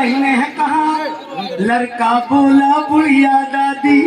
बहने हैं कहाँ? लड़का बोला बुढ़िया दादी,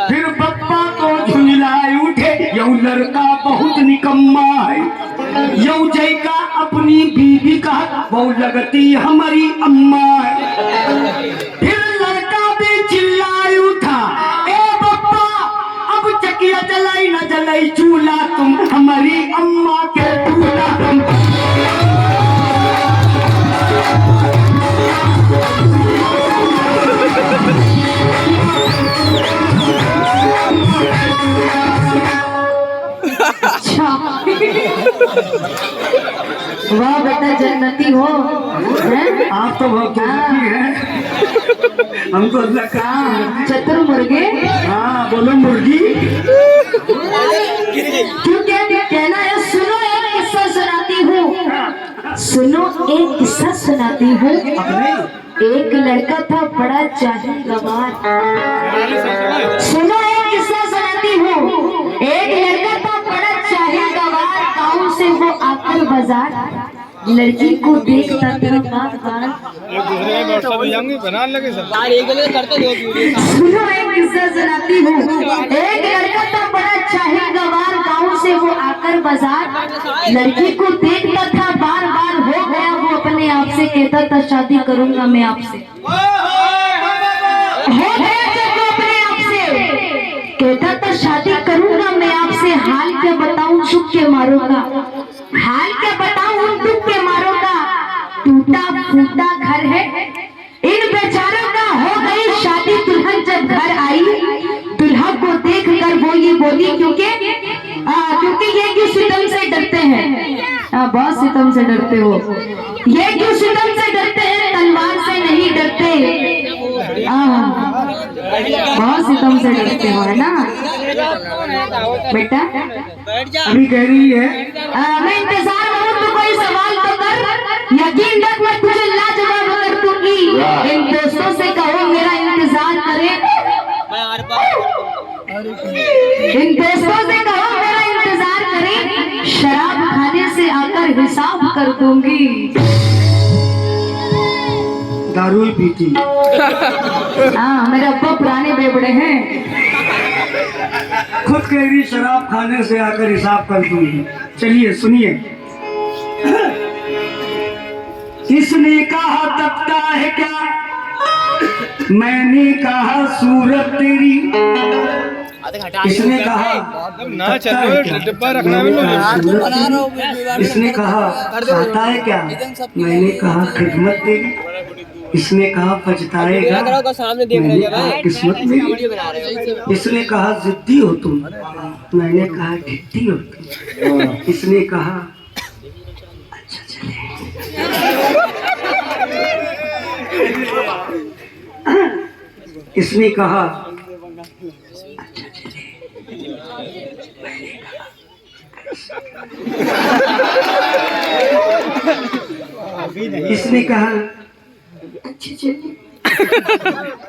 फिर पप्पा को झुंझलाए उठे, यू लड़का बहुत निकम्मा है, यू जैका अपनी बीवी का वो लगती हमारी अम्मा है। फिर लड़का भी चिल्लाए उठा, ए पप्पा अब चकिया जलाई न जलाई चूल्हा, तुम हमारी अम्मा के दूल्हा। अच्छा वाह बेटा जन्नती हो हैं? आप तो बहुत जन्नती हैं, हमको अल्लाह का। चतुर मुर्गे। हाँ बोलो मुर्गी। क्यों कहना है? सुनो एक किस्सा सुनाती हूँ, सुनो एक किस्सा सुनाती हूँ। एक लड़का था बड़ा जाहिल गवार। सुनो एक किस्सा सुनाती हूँ। एक लड़का था बड़ा जाहिल गवार, गाँव से वो आकर बाजार, लड़की को देखता था बार बार। सुनो एक किस्सा सुनाती हूँ। एक लड़का था बड़ा जाहिल गवार, गाँव से वो आकर बाजार, लड़की को देखता था बार बार, हो गया वो अपने आप से, कहता था शादी करूंगा मैं आपसे। हो गया जब वो अपने आप से कहता था शादी करूंगा मैं आपसे, हाल क्या बताऊं चुप के मारों का, हाल क्या बताऊं दुख के मारों का, टूटा फूटा घर है इन बेचारों का, हो गई शादी दुल्हन जब घर आई, दुल्हा को देख कर वो ये बोली, क्योंकि ये क्यों सितम से डरते हैं? बहुत सितम से डरते हो, ये क्यों सितम से डरते हैं? तलवार से नहीं डरते, बहुत सितम से डरते हो, है ना बेटा? अभी कह रही है मैं इंतजार में हूँ, तो कोई सवाल तो कर, यकीन रख मैं तुझे लाजवाब कर दूंगी। इन दोस्तों से कहो मेरा इंतजार करे, इन दोस्तों से कहो मेरा इंतजार करे, शराब खाने से आकर हिसाब कर दूंगी। दारू ही पीती। हाँ मेरे अब्बा पुराने बेबड़े हैं। खुद कह रही शराब खाने से आकर हिसाब कर दूंगी। चलिए सुनिए। इसने कहा तकता है क्या, मैंने कहा सूरत तेरी, इसने कहा इसने कहा आता है क्या, मैंने कहा खिदमत तेरी, इसने कहा पछताएगा, मैंने कहा किस्मत मेरी, इसने कहा जिद्दी हो तुम, मैंने कहा ढिट्टी हो तुम, इसने कहा अच्छा चले, इसने कहा अच्छा चले, मैंने कहा इसने कहा अच्छे चलिए,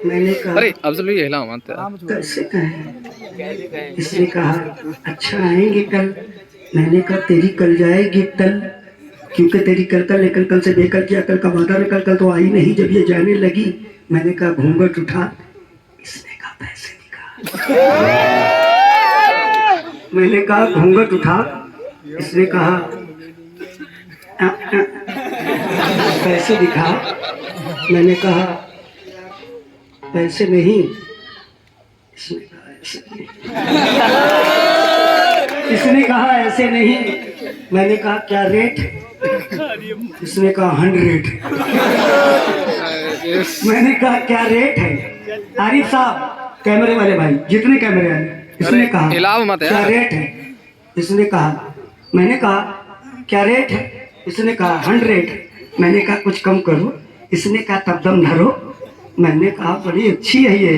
मैंने कहा अरे अब चलो ये हिला मत कैसे कहें, इसने कहा अच्छा आएंगे कल, मैंने कहा तेरी कल जाएगी कल, क्योंकि तेरी कल कल लेकर कल से बेकर किया, कल का वादा में कल तो आई नहीं, जब ये जाने लगी मैंने कहा घूंघट उठा, इसने कहा पैसे दिखा, मैंने कहा घूंघट उठा, इसने कहा पैसे दिखा, मैंने कहा पैसे नहीं, इसने कहा ऐसे नहीं, इसने कहा ऐसे नहीं, मैंने कहा क्या रेट, इसने कहा 100, मैंने कहा क्या रेट है, आरिफ साहब कैमरे वाले भाई जितने कैमरे आए, इसने कहा क्या रेट है, इसने कहा, मैंने कहा क्या रेट है, इसने कहा 100, मैंने कहा कुछ कम करो, इसने कहा तब दम धरो, मैंने कहा बड़ी अच्छी है ये,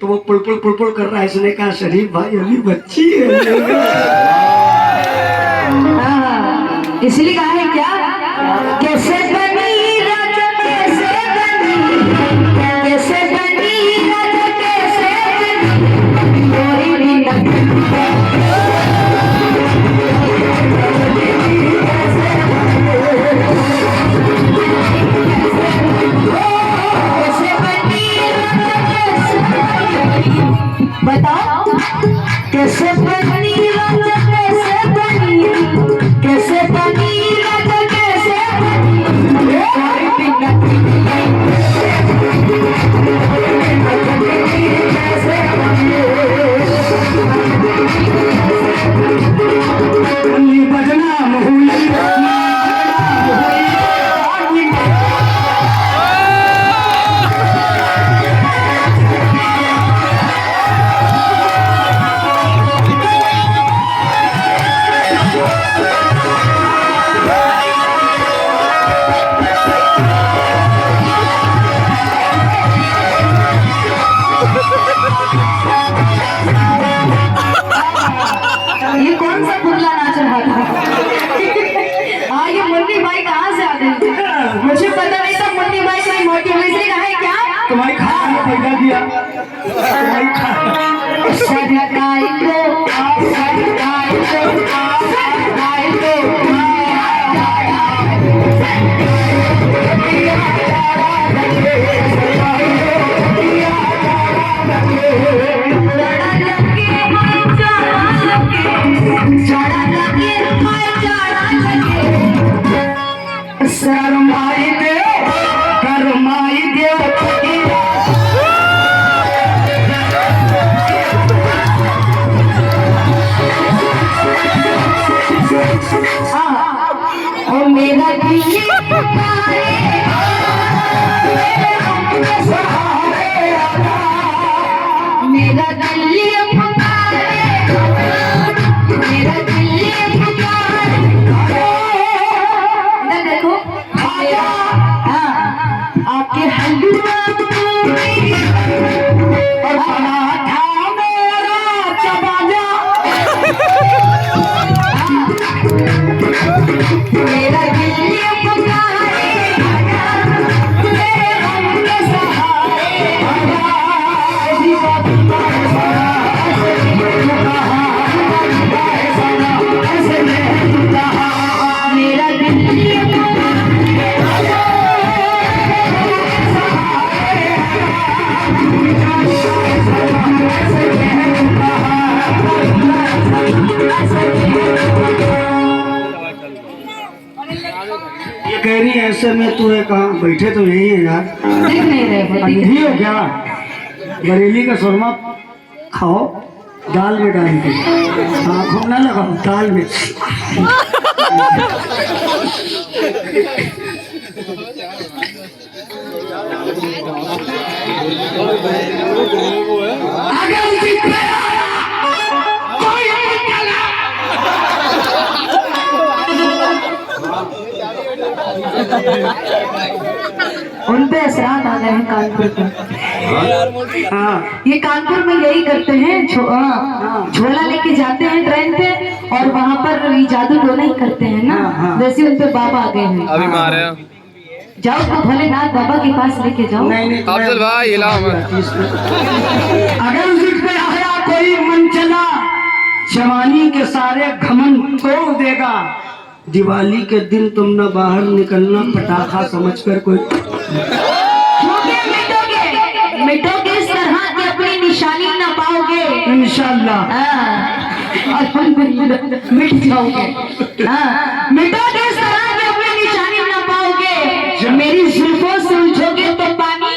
तो वो पुलपुल पुलपुल कर रहा है, इसने कहा शरीफ भाई अभी बच्ची है, इसलिए कहा है क्या, कैसे बनी राजा कैसे बनी, कैसे बनी राजा कैसे बनी, कोई भी नहीं मुझे पता नहीं था मुन्नी भाई कोई मोटिवेशन का है क्या? तुम्हारी खाना ने पैदा किया, तुम्हारी खाना सरकाई को शरमाई दे करमाई दे और मेरा दिल मेरा दिल मेरा दिल देखो आपके हलवा और बना था मेरा चबाजा मेरा दिल पुकारे तेरे गम के सहारे मेरा दिल ये कह रही है ऐसे में तू है कहाँ बैठे तो यही है यार, देख नहीं रहे अंधी हो क्या? बरेली का सुरमा खाओ दाल में डाल के, आँखों ना लगाओ दाल में। अगर जित में आया, कोई नहीं चला। उन पे असरात आ गए हैं कानपुर के। हाँ ये कानपुर में यही करते हैं, झोला लेके जाते हैं ट्रेन पे और वहाँ पर ये जादू टोना ही करते हैं ना। हाँ। वैसे उन पे बाबा आ गए हैं। अभी मारे जाओ तो भोलेनाथ बाबा के पास लेके जाओ। नहीं अफजल भाई हिलाओ मत। अगर जित पे आया कोई मन चला, जवानी के सारे घमंड तोड़ देगा। दिवाली के दिन तुम न बाहर निकलना पटाखा समझकर कोई, झूठे मिटोगे इस तरह की अपनी निशानी न पाओगे। इंशाल्लाह अल्हम्दुलिल्लाह मिट जाओगे। मिटोगे इस तरह की अपनी निशानी न पाओगे। मेरी जुल्फों से उलझोगे तो पानी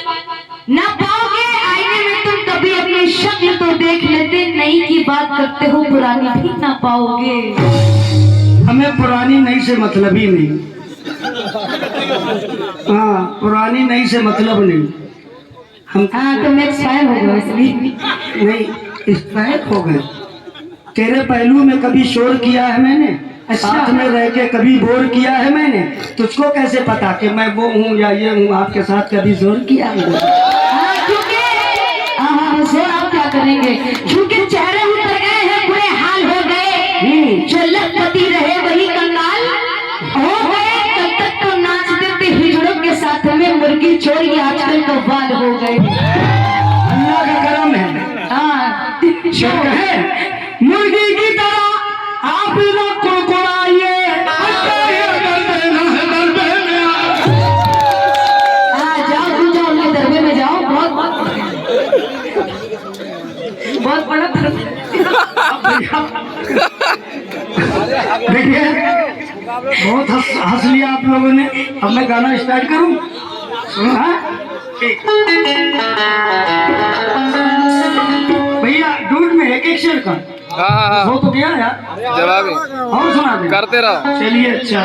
न पाओगे। आईने में तुम कभी अपनी शक्ल तो देख लेते, नई की बात करते हो पुरानी भी न पाओगे। हमें पुरानी नई से मतलब ही नहीं। हाँ पुरानी नई से मतलब नहीं। हम तुम एक्सपायर हो गए इसलिए। नहीं एक्सपायर हो गए। तेरे पहलू में कभी शोर किया है मैंने, साथ में रह के कभी बोर किया है मैंने। तुझको कैसे पता कि मैं वो हूँ या ये हूँ? आपके साथ कभी जोर किया है? जोर आप क्या करेंगे? क्योंकि चेहरे उतर गए हैं, बुरे हाल हो गए। जो लखपति रहे वही कंगाल हो गए। तब तक तो नाचते थे हिजड़ों के साथ में मुर्गी चोर, ये आजकल तो बाल हो गए। अल्लाह का करम है। हाँ है मुर्गी की तरह आप लोग को कोड़ाइए। जाओ तुम जाओ उनके दरबार में जाओ। बहुत बड़ा देखिए बहुत हंस लिया आप लोगों ने। अब मैं गाना स्टार्ट करूं? सुनो हाँ? ठीक। भैया दूध में एक शेर का हाँ हो तो गया यार, जवाब और सुना दे। करते रहो। चलिए अच्छा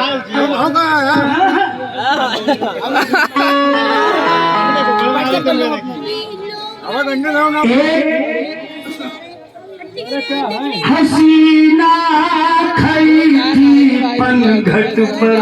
हसीना खड़ी थी पनघट पर,